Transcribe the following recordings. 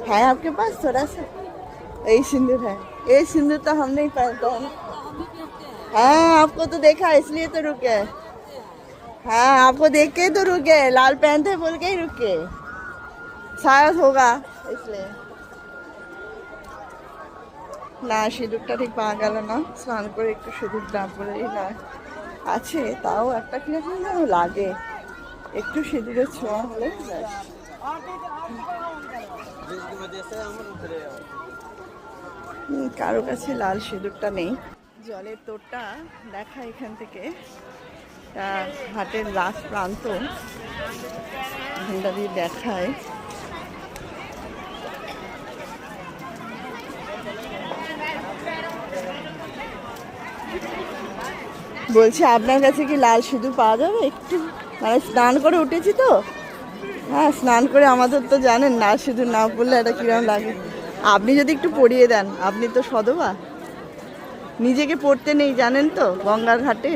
है आपके पास थोड़ा सा? यही सिंदूर है। ये सिंदूर तो हम नहीं पहनते हैं ना। हाँ, आपको तो देखा इसलिए तो रुके। हाँ, आपको देख के तो रुके, लाल पहनते बोल के ही रुके, शायद होगा इसलिए। না সিঁদুরটা ঠিক পাওয়া গেল না, স্নান করে একটু সিঁদুর না পরেই না আছে, তাও একটা কিরকম যেন লাগে, একটু সিঁদুরের ছোঁয়া হলে ব্যাস। কারো কাছে লাল সিঁদুরটা নেই। জলের তোরটা দেখা এখান থেকে, ঘাটের লাস্ট প্রান্ত, এখানটা দিয়ে দেখায়। বলছি আপনার কাছে কি লাল সিঁদুর পাওয়া যাবে একটু? মানে স্নান করে উঠেছি তো, হ্যাঁ স্নান করে আমাদের তো জানেন লাল সিঁদুর না পড়লে এটা কিরকম লাগে। আপনি যদি একটু পরিয়ে দেন, আপনি তো সধবা, নিজেকে পড়তে নেই জানেন তো গঙ্গার ঘাটে।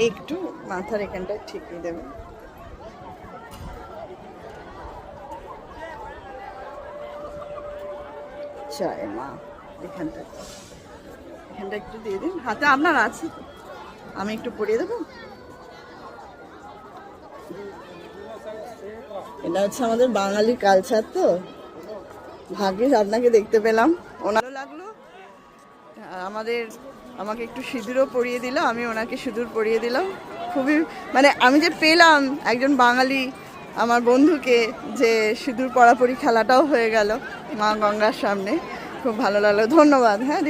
একটু মাথার এখানটা ঠিকিয়ে দেবেন। জয় মা। এখানটা একটু দিয়ে দিন, হাতে আপনার আছে, আমি একটু পরিয়ে দেবো। এটা হচ্ছে আমাদের বাঙালি কালচার তো, ভাগ্যিস আপনাকে দেখতে পেলাম, ওনারও লাগলো। আমাকে একটু সিঁদুরও পরিয়ে দিল, আমি ওনাকে সিঁদুর পরিয়ে দিলাম। খুবই মানে আমি যে পেলাম একজন বাঙালি আমার বন্ধুকে, যে সিঁদুর পরাপরি খেলাটাও হয়ে গেল মা গঙ্গার সামনে, খুব ভালো লাগলো। ধন্যবাদ। হ্যাঁ।